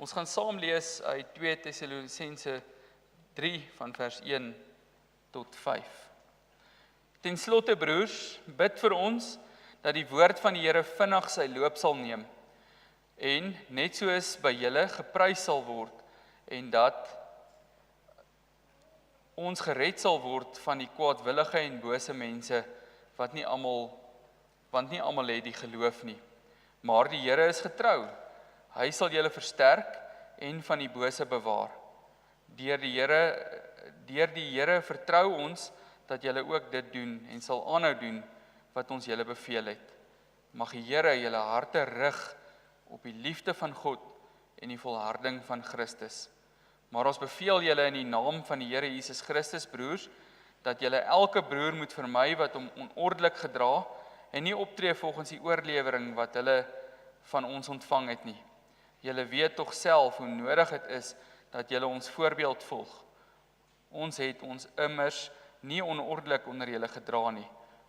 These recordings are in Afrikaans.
Ons gaan saam lees uit 2 Tessalonisense 3 van vers 1 tot 5. Ten slotte broers, bid vir ons dat die woord van die Here vinnig sy loop sal neem en net soos by julle geprys sal word en dat ons gered sal word van die kwaadwillige en bose mense want nie almal het die geloof nie. Maar die Here is getrou. Hy sal julle versterk en van die bose bewaar. Deur die Here vertrou ons dat julle ook dit doen en sal aanhou doen wat ons julle beveel het. Mag die Here julle harte rig op die liefde van God en die volharding van Christus. Maar ons beveel julle in die naam van die Here Jesus Christus, broers, dat julle elke broer moet vermy wat hom onordelik gedra en nie optree volgens die oorlewering wat hulle van ons ontvang het nie. Julle weet tog self hoe nodig het is dat julle ons voorbeeld volg. Ons het ons immers nie onordelik onder julle gedra nie.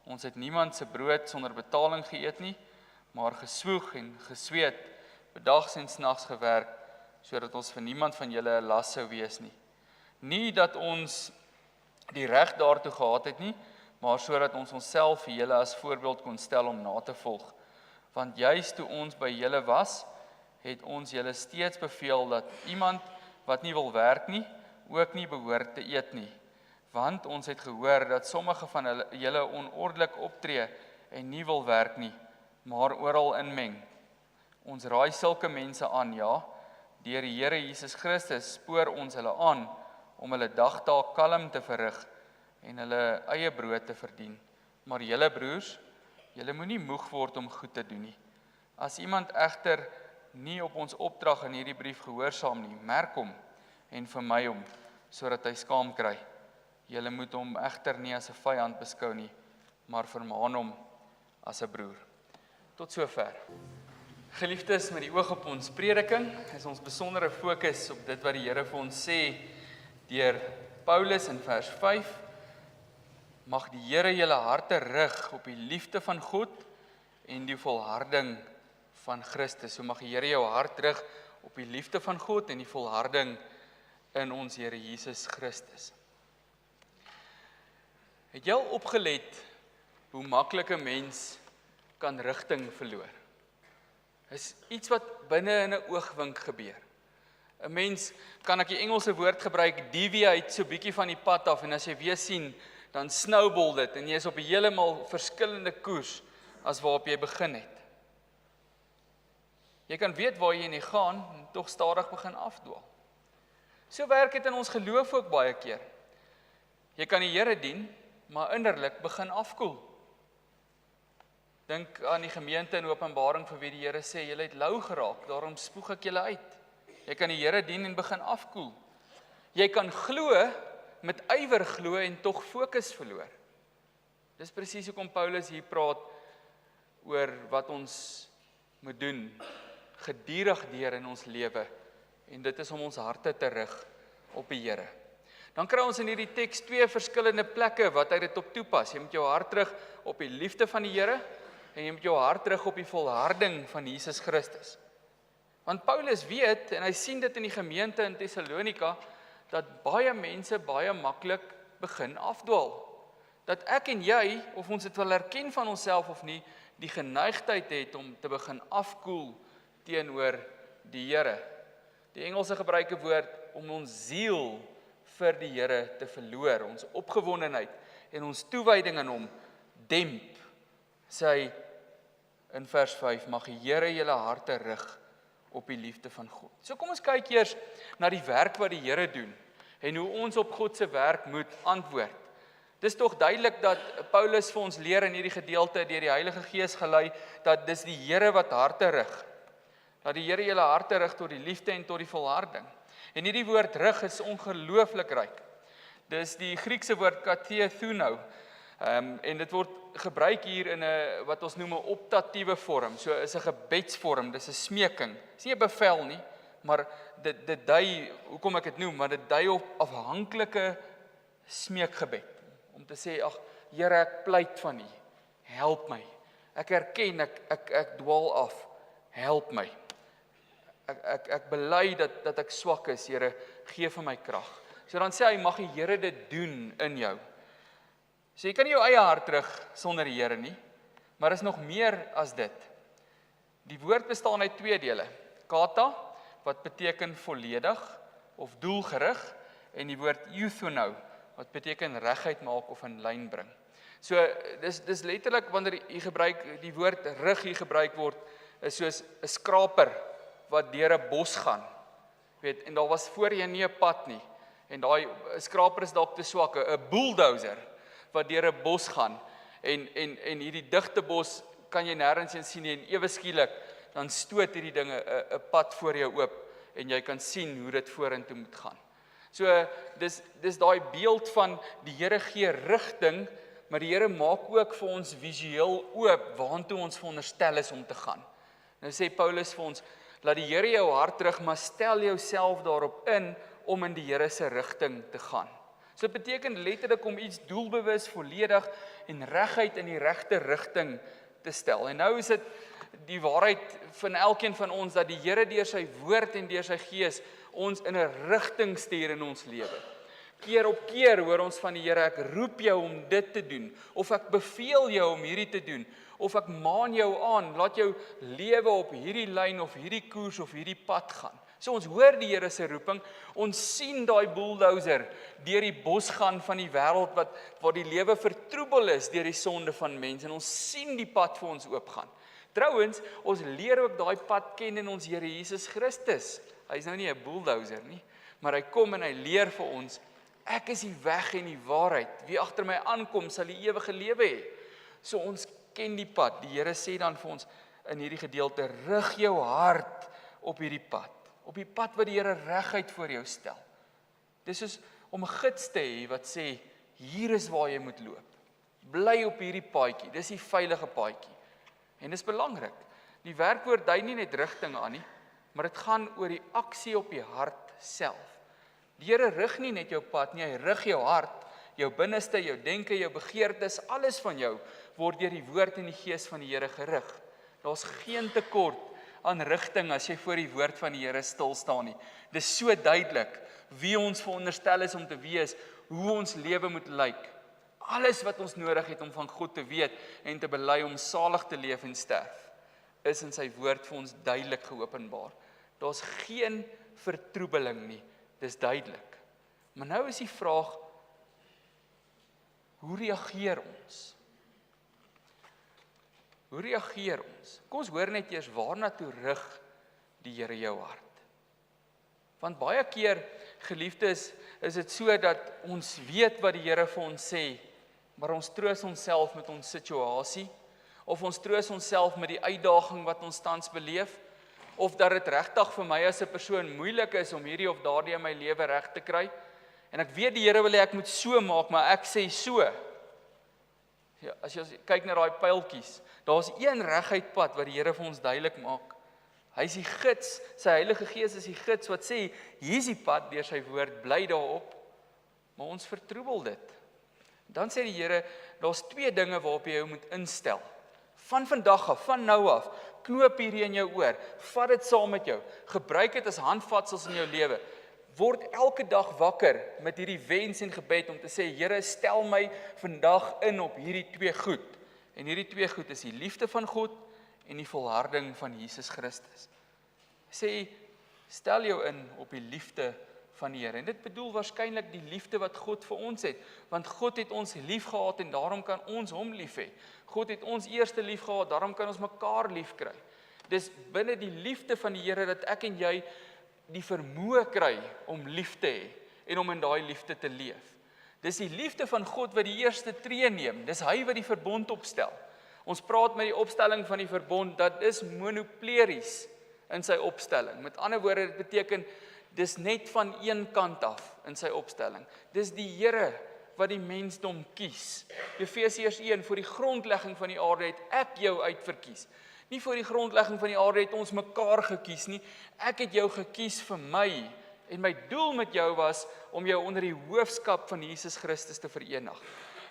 Ons het niemand se brood sonder betaling geëet nie, maar geswoeg en gesweet, bedags en snags gewerk, sodat ons vir niemand van julle 'n las sou wees nie. Nie dat ons die reg daartoe gehad het nie, maar sodat ons onsself vir julle as voorbeeld kon stel om na te volg. Want juist toe ons by julle was, het ons julle steeds beveel dat iemand wat nie wil werk nie, ook nie behoort te eet nie. Want ons het gehoor dat sommige van julle onordelik optree en nie wil werk nie, maar oral inmeng. Ons raai sulke mense aan, ja, deur die Here Jesus Christus spoor ons hulle aan om hulle dagtaak kalm te verrig en hulle eie brood te verdien. Maar julle broers, julle moenie moeg word om goed te doen nie. As iemand egter nie op ons opdrag in hierdie brief gehoorsaam nie, merk hom en vermy hom, sodat hy skaam kry. Julle moet hom egter nie as 'n vyand beskou nie, maar vermaan hom as 'n broer. Tot sover. Geliefdes, met die oog op ons prediking, is ons besondere fokus op dit wat die Here vir ons sê deur Paulus in vers 5. Mag die Here julle harte rig op die liefde van God en die volharding van Christus. So mag die Here jou hart rig op die liefde van God en die volharding in ons Here Jesus Christus. Het jy al opgelet hoe maklik 'n mens kan rigting verloor? Is iets wat binne in 'n oogwink gebeur. 'n Mens, kan ek die Engelse woord gebruik, deviate so bietjie van die pad af, en as jy weer sien, dan snowball dit, en jy is op 'n heeltemal verskillende koers as waarop jy begin het. Jy kan weet waar jy nie gaan, en tog stadig begin afdwaal. So werk dit in ons geloof ook baie keer. Jy kan die Here dien, maar innerlik begin afkoel. Dink aan die gemeente in Openbaring vir wie die Here sê, julle het lou geraak, daarom spoeg ek julle uit. Jy kan die Here dien en begin afkoel. Jy kan glo, met ywer glo en tog fokus verloor. Dis presies hoekom Paulus hier praat oor wat ons moet doen, gedurig deur in ons lewe, en dit is om ons harte te rig op die Here. Dan kry ons in hierdie teks 2 verskillende plekke wat hy dit op toepas. Jy moet jou hart rig op die liefde van die Here, en jy moet jou hart rig op die volharding van Jesus Christus. Want Paulus weet, en hy sien dit in die gemeente in Thessalonika, dat baie mense baie maklik begin afdwaal. Dat ek en jy, of ons dit wel erken van onsself of nie, die geneigtheid het om te begin afkoel teenoor die Here. Die Engelse gebruik 'n woord om ons ziel vir die Here te verloor, ons opgewondenheid en ons toewyding aan hom demp. Sê hy in vers 5, mag die Here julle harte rig op die liefde van God. So kom ons kyk eers na die werk wat die Here doen en hoe ons op God se werk moet antwoord. Dis tog duidelik dat Paulus vir ons leer in hierdie gedeelte deur die Heilige Gees gelei dat dis die Here wat harte rig. Dat die Here julle harte rig tot die liefde en tot die volharding. En hierdie woord rig is ongelooflik ryk. Dis die Griekse woord kathethuno. En dit word gebruik hier in 'n wat ons noem 'n optatiewe vorm. So is 'n gebedsvorm, dis 'n smeking. Dis nie 'n bevel nie, maar dit dui, hoekom ek dit noem, maar dit dui op afhanklike smeekgebed. Om te sê, ag Here, ek pleit van U. Help my. Ek erken ek dwaal af. Help my. Ek bely dat ek swak is, Here, gee vir my krag. So dan sê hy, mag die Here dit doen in jou. So jy kan nie jou eie hart terug sonder die Here nie, maar is nog meer as dit. Die woord bestaan uit 2 dele. Kata, wat beteken volledig of doelgerig, en die woord euthonou, wat beteken reguit maak of in lyn bring. So dis letterlik wanneer jy gebruik die woord rig hier gebruik word, is soos 'n skraper wat deur 'n bos gaan. Weet, en daar was voorheen nie 'n pad nie. En daai skraper is dalk te swak, 'n bulldozer wat deur 'n bos gaan. En hierdie digte bos kan jy nêrens heen sien nie, en ewe skielik dan stoot hierdie dinge 'n pad voor jou oop en jy kan sien hoe dit vorentoe moet gaan. So dis daai beeld van die Here gee rigting, maar die Here maak ook vir ons visueel oop waartoe ons veronderstel is om te gaan. Nou sê Paulus vir ons, laat die Here jou hart rig, maar stel jouself daarop in om in die Here se rigting te gaan. So dit beteken letterlik om iets doelbewus, volledig en reguit in die regte rigting te stel. En nou is dit die waarheid van elkeen van ons, dat die Here deur sy woord en deur sy gees ons in 'n rigting stuur in ons lewe. Keer op keer hoor ons van die Here, ek roep jou om dit te doen, of ek beveel jou om hierdie te doen, of ek maan jou aan, laat jou lewe op hierdie lyn of hierdie koers of hierdie pad gaan. So ons hoor die Here se roeping, ons sien daai bulldozer deur die bos gaan van die wêreld waar die lewe vertroebel is deur die sonde van mense, en ons sien die pad vir ons oopgaan. Trouwens, ons leer ook daai pad ken in ons Here Jesus Christus. Hy is nou nie 'n bulldozer nie, maar hy kom en hy leer vir ons, ek is die weg en die waarheid. Wie agter my aankom, sal die ewige lewe hê. So ons ken die pad. Die Here sê dan vir ons in hierdie gedeelte, rig jou hart op hierdie pad. Op die pad wat die Here reguit voor jou stel. Dis soos om 'n gids te hê wat sê, hier is waar jy moet loop. Bly op hierdie paadjie, dis die veilige paadjie. En dis belangrik. Die werkwoord dui nie net rigting aan nie, maar dit gaan oor die aksie op die hart self. Die Here rig nie net jou pad nie, hy rig jou hart, jou binneste, jou denke, jou begeertes, alles van jou word deur die woord en die gees van die Here gerig. Daar's geen tekort aan rigting as jy voor die woord van die Here stil staan nie. Dis so duidelik wie ons veronderstel is om te wees, hoe ons lewe moet lyk. Alles wat ons nodig het om van God te weet en te bely om salig te leef en sterf, is in sy woord vir ons duidelik geopenbaar. Daar's geen vertroebeling nie, dis duidelik. Maar nou is die vraag, hoe reageer ons? Hoe reageer ons? Kom ons hoor net eers, waarna toe rig die Here jou hart? Want baie keer, geliefdes, is dit so dat ons weet wat die Here vir ons sê, maar ons troos onsself met ons situasie, of ons troos onsself met die uitdaging wat ons tans beleef, of dat dit regtig vir my as 'n persoon moeilik is om hierdie of daardie in my lewe reg te kry, en ek weet die Here wil hê ek moet so maak, maar ek sê so. Ja, as jy kyk na daai pyltjies, daar's een reguit pad wat die Here vir ons duidelik maak. Hy is die gids, sy Heilige Gees is die gids wat sê, hier is die pad deur sy woord, bly daarop, maar ons vertroebel dit. Dan sê die Here, daar's 2 dinge waarop jy jou moet instel. Van vandag af, van nou af, knoop hierdie in jou oor, vat dit saam met jou, gebruik dit as handvatsels in jou lewe. Word elke dag wakker met hierdie wens en gebed om te sê, Here, stel my vandag in op hierdie 2 goed. En hierdie 2 goed is die liefde van God en die volharding van Jesus Christus. Sê, stel jou in op die liefde van die Here. En dit bedoel waarskynlik die liefde wat God vir ons het, want God het ons lief gehad en daarom kan ons hom lief hê. God het ons eerste lief gehad, daarom kan ons mekaar lief kry. Dis binne die liefde van die Here dat ek en jy die vermoë kry om lief te hê en om in daai liefde te leef. Dis die liefde van God wat die eerste tree neem. Dis hy wat die verbond opstel. Ons praat met die opstelling van die verbond, dat is monopleries in sy opstelling. Met ander woorde, dit beteken, dis net van een kant af in sy opstelling. Dis die Here wat die mensdom kies. Efesiërs 1, voor die grondlegging van die aarde het ek jou uitverkies. Nie voor die grondlegging van die aarde het ons mekaar gekies nie. Ek het jou gekies vir my. En my doel met jou was om jou onder die hoofskap van Jesus Christus te verenig.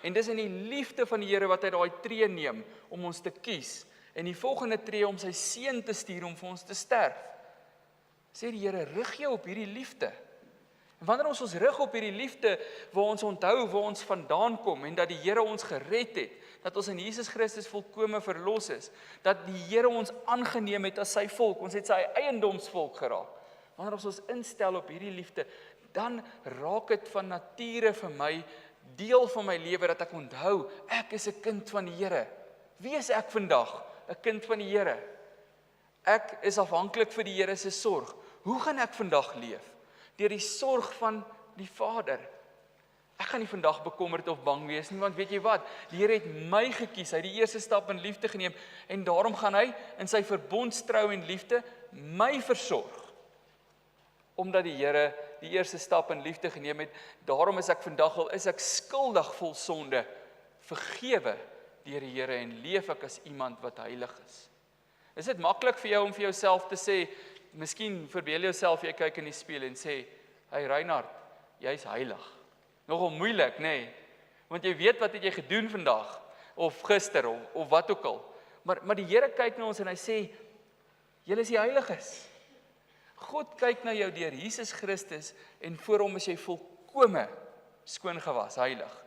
En dis in die liefde van die Here wat hy daai tree neem om ons te kies. En die volgende tree om sy seun te stuur om vir ons te sterf. Sê die Here, rig jou op hierdie liefde. En wanneer ons rig op hierdie liefde, waar ons onthou waar ons vandaan kom, en dat die Here ons gered het, dat ons in Jesus Christus volkome verlos is, dat die Here ons aangeneem het as sy volk, ons het sy eiendomsvolk geraak. Wanneer ons instel op hierdie liefde, dan raak dit van nature vir my, deel van my lewe, dat ek onthou, ek is 'n kind van die Here. Wie is ek vandag? 'n kind van die Here. Ek is afhanklik vir die Here se sorg. Hoe gaan ek vandag leef? Deur die sorg van die Vader. Ek gaan nie vandag bekommerd of bang wees nie, want weet jy wat? Die Here het my gekies, hy het die eerste stap in liefde geneem, en daarom gaan hy in sy verbondstrou en liefde my versorg. Omdat die Here die eerste stap in liefde geneem het, daarom is ek vandag, al is ek skuldig vol sonde, vergewe deur die Here en leef ek as iemand wat heilig is. Is dit maklik vir jou om vir jouself te sê, miskien verbeel jouself, jy kyk in die spieël en sê, hey Reinhard, jy's heilig. Nogal moeilik, nê? Want jy weet wat het jy gedoen vandag, of gister, of wat ook al. Maar die Here kyk na ons en hy sê, julle is die heiliges. God kyk na jou deur Jesus Christus, en voor hom is jy volkome skoon gewas, heilig.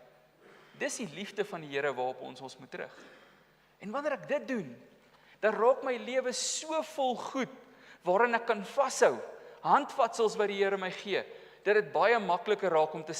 Dis die liefde van die Here waarop ons moet rig. En wanneer ek dit doen, dan raak my lewe so vol goed, waarin ek kan vashou, handvatsels wat die Here my gee, dat dit baie moeiliker raak om te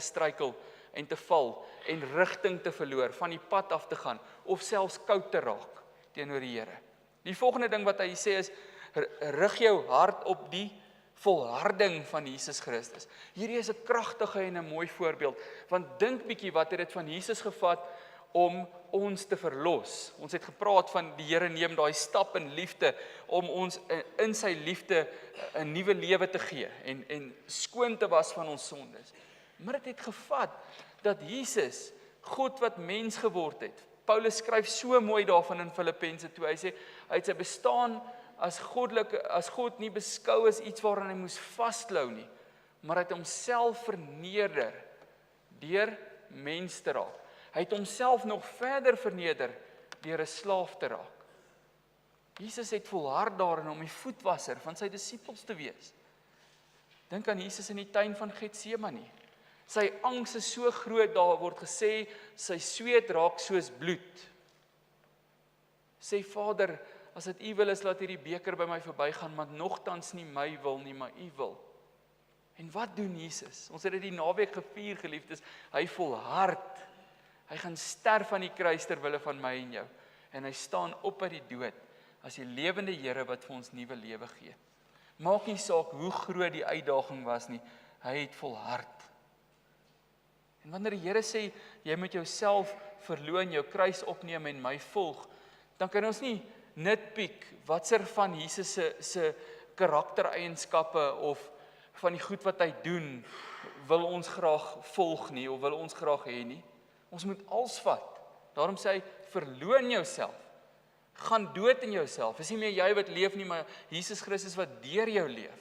struikel en te val, en rigting te verloor, van die pad af te gaan, of selfs koud te raak teenoor die Here. Die volgende ding wat hy sê is, rig jou hart op die volharding van Jesus Christus. Hierdie is 'n kragtige en 'n mooi voorbeeld, want dink bietjie wat het dit van Jesus gevat om ons te verlos. Ons het gepraat van die Here neem daai stap in liefde, om ons in sy liefde 'n nuwe lewe te gee, en skoon te was van ons sondes. Maar dit het gevat, dat Jesus, God wat mens geword het, Paulus skryf so mooi daarvan in Filippense 2, hy sê, hy het sy bestaan as God nie beskou as iets waaraan hy moes vasklou nie, maar hy het homself verneder deur mens te raak. Hy het homself nog verder verneder deur 'n slaaf te raak. Jesus het volhard daarin om die voetwasser van sy disippels te wees. Dink aan Jesus in die tuin van Getsemane. Sy angs is so groot, daar word gesê, sy sweet raak soos bloed. Sê, Vader, as dit U wil is, laat hierdie beker by my verbygaan, maar nogtans nie my wil nie, maar U wil. En wat doen Jesus? Ons het dit die naweek gevier, geliefdes. Hy volhard. Hy gaan sterf aan die kruis ter wille van my en jou. En hy staan op uit die dood, as die lewende Here wat vir ons nuwe lewe gee. Maak nie saak hoe groot die uitdaging was nie, hy het volhard. En wanneer die Here sê, jy moet jouself verloon, jou kruis opneem en my volg, dan kan ons nie nitpiek watser van Jesus se karaktereienskappe of van die goed wat hy doen, wil ons graag volg nie, of wil ons graag hê nie. Ons moet als vat. Daarom sê hy, verloon jouself. Gaan dood in jouself. Is nie meer jy wat leef nie, maar Jesus Christus wat deur jou leef.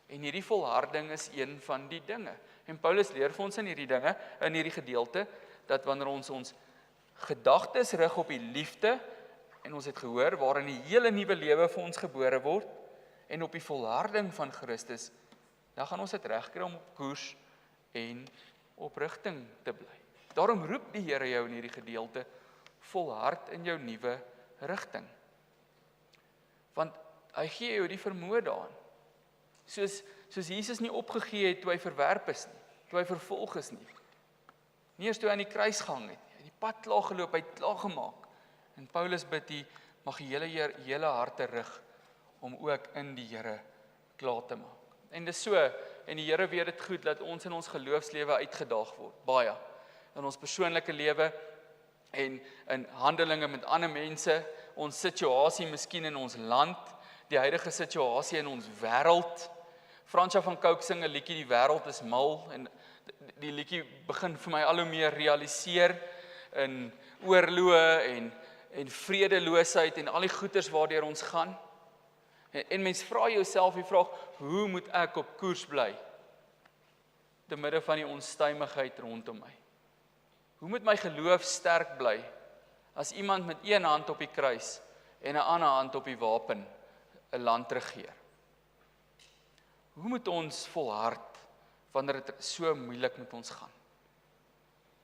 En hierdie volharding is een van die dinge. En Paulus leer vir ons in hierdie dinge, in hierdie gedeelte, dat wanneer ons gedagtes rig op die liefde, en ons het gehoor, waarin die hele nuwe lewe vir ons gebore word, en op die volharding van Christus, dan gaan ons dit regkry om op koers en op rigting te bly. Daarom roep die Here jou in hierdie gedeelte, volhard in jou nuwe rigting. Want hy gee jou die vermoë daarin. Soos Jesus nie opgegee het toe hy verwerp is nie, toe hy vervolg is nie. Nie eers toe hy aan die kruis gehang het nie, hy het die pad klaar geloop, hy het klaar gemaak. En Paulus bid hy, mag die hele harte rig, om ook in die Here klaar te maak. En dis so, en die Here weet dit goed, dat ons in ons geloofslewe uitgedaag word, baie. In ons persoonlike lewe, en in handelinge met ander mense, ons situasie miskien in ons land, die huidige situasie in ons wêreld. Fransja van Cooke sing 'n liedjie, die wêreld is mal, en die liedjie begin vir my al hoe meer realiseer in oorloë en vredeloosheid en al die goeters waardeur ons gaan. En mens vra jouself die vraag, hoe moet ek op koers bly te midde van die onstuimigheid rondom my? Hoe moet my geloof sterk bly as iemand met een hand op die kruis en 'n ander hand op die wapen 'n land regeer? Hoe moet ons volhard wanneer dit so moeilik met ons gaan?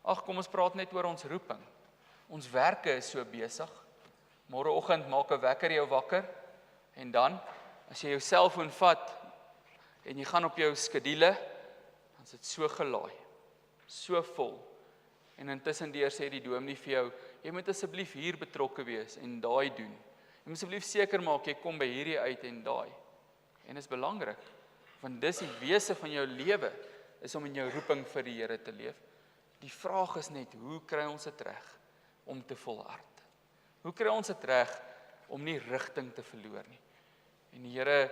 Ag, kom ons praat net oor ons roeping. Ons werke is so besig. Môreoggend maak 'n wekker jou wakker en dan, as jy jou selfoon vat en jy gaan op jou skedule, dan is dit so gelaai, so vol. En intussen deur sê die dominee vir jou, jy moet asseblief hier betrokke wees en daai doen. Jy moet asseblief seker maak jy kom by hierdie uit en daai. En dit is belangrik, want dis die wese van jou lewe, is om in jou roeping vir die Here te leef. Die vraag is net, hoe kry ons dit reg om te volhard? Hoe kry ons dit reg om nie rigting te verloor nie? En die Here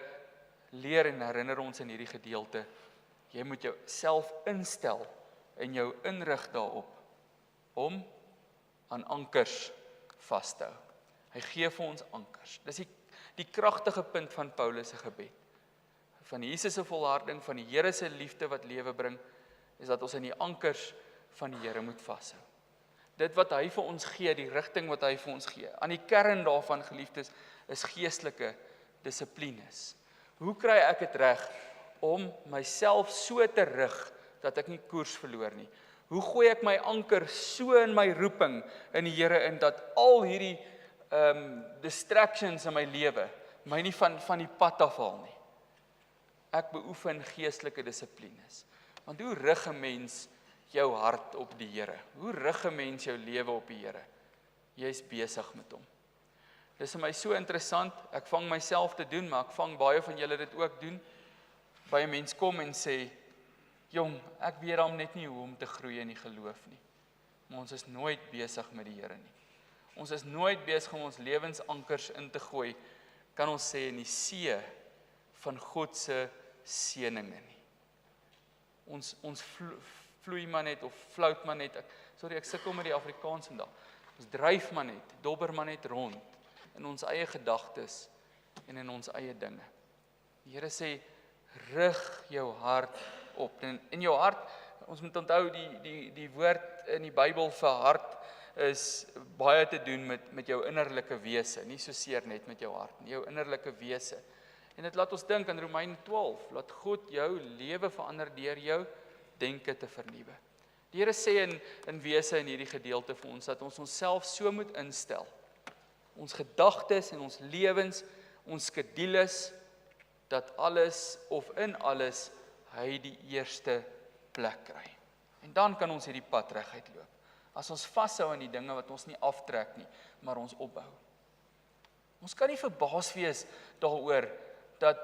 leer en herinner ons in hierdie gedeelte, jy moet jou self instel en jou inrig daarop, om aan ankers vas te hou. Hy gee vir ons ankers. Dis die kragtige punt van Paulus se gebed. Van Jesus se volharding, van die Here se liefde wat lewe bring, is dat ons in die ankers van die Here moet vashou. Dit wat hy vir ons gee, die rigting wat hy vir ons gee. Aan die kern daarvan, geliefdes, is geestelike dissiplines. Hoe kry ek dit reg om myself so te rig dat ek nie koers verloor nie? Hoe gooi ek my anker so in my roeping in die Here in dat al hierdie distractions in my lewe my nie van die pad afhaal nie? Ek beoefen geestelike dissiplines. Want hoe rig 'n mens jou hart op die Here? Hoe rig 'n mens jou lewe op die Here? Jy's besig met hom. Dis vir my so interessant, ek vang myself te doen, maar ek vang baie van julle dit ook doen. Baie mense kom en sê, jong, ek weet dan net nie hoe om te groei in die geloof nie. Maar ons is nooit besig met die Here nie. Ons is nooit besig om ons lewensankers in te gooi, kan ons sê, in die see van God se seëninge nie. Ons vloei maar net, of flout maar net, ek sukkel met die Afrikaans vandag. Ons dryf maar net, dobber maar net rond, in ons eie gedagtes, en in ons eie dinge. Die Here sê, rig jou hart op. En in jou hart, ons moet onthou, die woord in die Bybel vir hart, is baie te doen met jou innerlike wese, nie so seer net met jou hart, nie jou innerlike wese. En dit laat ons dink aan Romeine 12, laat God jou lewe verander deur jou denke te vernuwe. Die Here sê in wese in hierdie gedeelte vir ons, dat ons onsself so moet instel, ons gedagtes en ons lewens, ons skedules, dat alles of in alles, hy die eerste plek kry. En dan kan ons hierdie pad reguit loop. As ons vashou aan die dinge wat ons nie aftrek nie, maar ons opbou. Ons kan nie verbaas wees daaroor dat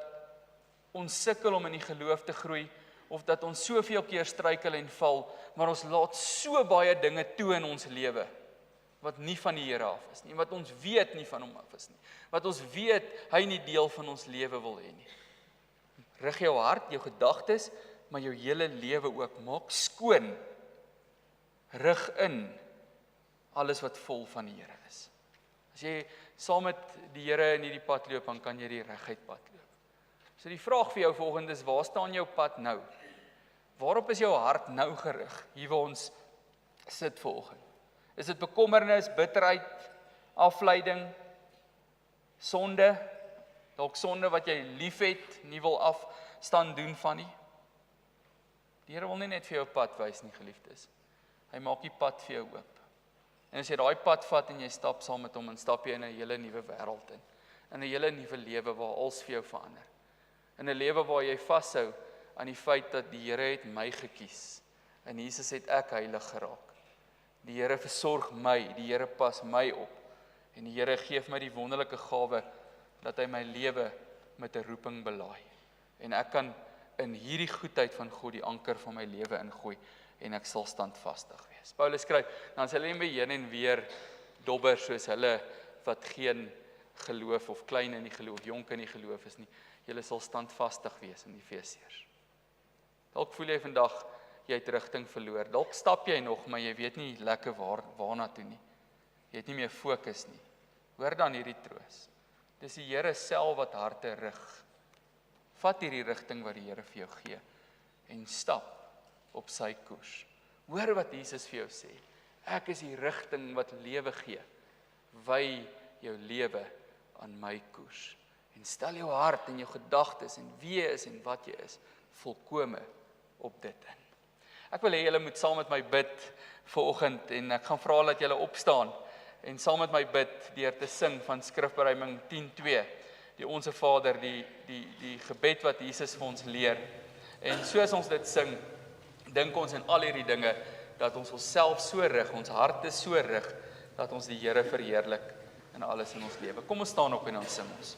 ons sukkel om in die geloof te groei, of dat ons soveel keer struikel en val, maar ons laat so baie dinge toe in ons lewe, wat nie van die Here af is nie, wat ons weet nie van hom af is nie, wat ons weet hy nie deel van ons lewe wil hê nie. Rig jou hart, jou gedagtes, maar jou hele lewe ook, maak skoon, rig in alles wat vol van die Here is. As jy saam met die Here in hierdie pad loop, dan kan jy die reguit pad loop. So die vraag vir jou volgende is, waar staan jou pad nou? Waarop is jou hart nou gerig, hier waar ons sit vanoggend? Is dit bekommernis, bitterheid, afleiding, sonde, dalk sonde wat jy liefhet, nie wil afstand doen van nie? Die Here wil nie net vir jou pad wys nie, geliefdes. Hy maak die pad vir jou oop. En as jy daai pad vat en jy stap saam met hom, en stap jy in 'n hele nuwe wêreld in 'n hele nuwe lewe waar alles vir jou verander. In 'n lewe waar jy vashou aan die feit dat die Here het my gekies. En Jesus het ek heilig geraak. Die Here versorg my, die Here pas my op. En die Here gee my die wonderlike gawe dat hy my lewe met 'n roeping belaai. En ek kan in hierdie goedheid van God die anker van my lewe ingooi en ek sal standvastig wees. Paulus skryf, dan sal hulle nie heen en weer dobber soos hulle wat geen geloof of klein in die geloof, jonk in die geloof is nie. Julle sal standvastig wees in Efesiërs. Dalk voel jy vandag jy het rigting verloor. Dalk stap jy nog, maar jy weet nie lekker waarna toe nie. Jy het nie meer fokus nie. Hoor dan hierdie troos. Dis die Here self wat harte rig. Vat hierdie rigting wat die Here vir jou gee en stap op sy koers. Hoor wat Jesus vir jou sê. Ek is die rigting wat lewe gee. Wy jou lewe aan my koers. En stel jou hart en jou gedagtes en wie jy is en wat jy is, volkome op dit in. Ek wil hê julle moet saam met my bid vanoggend en ek gaan vra dat julle opstaan en saam met my bid deur te sing van Skrifberuiming 10:2. Die Onse Vader, die gebed wat Jesus vir ons leer. En soos ons dit sing, dink ons in al hierdie dinge dat ons onsself so rig, ons harte so rig dat ons die Here verheerlik in alles in ons lewe. Kom ons staan op en dan sing ons.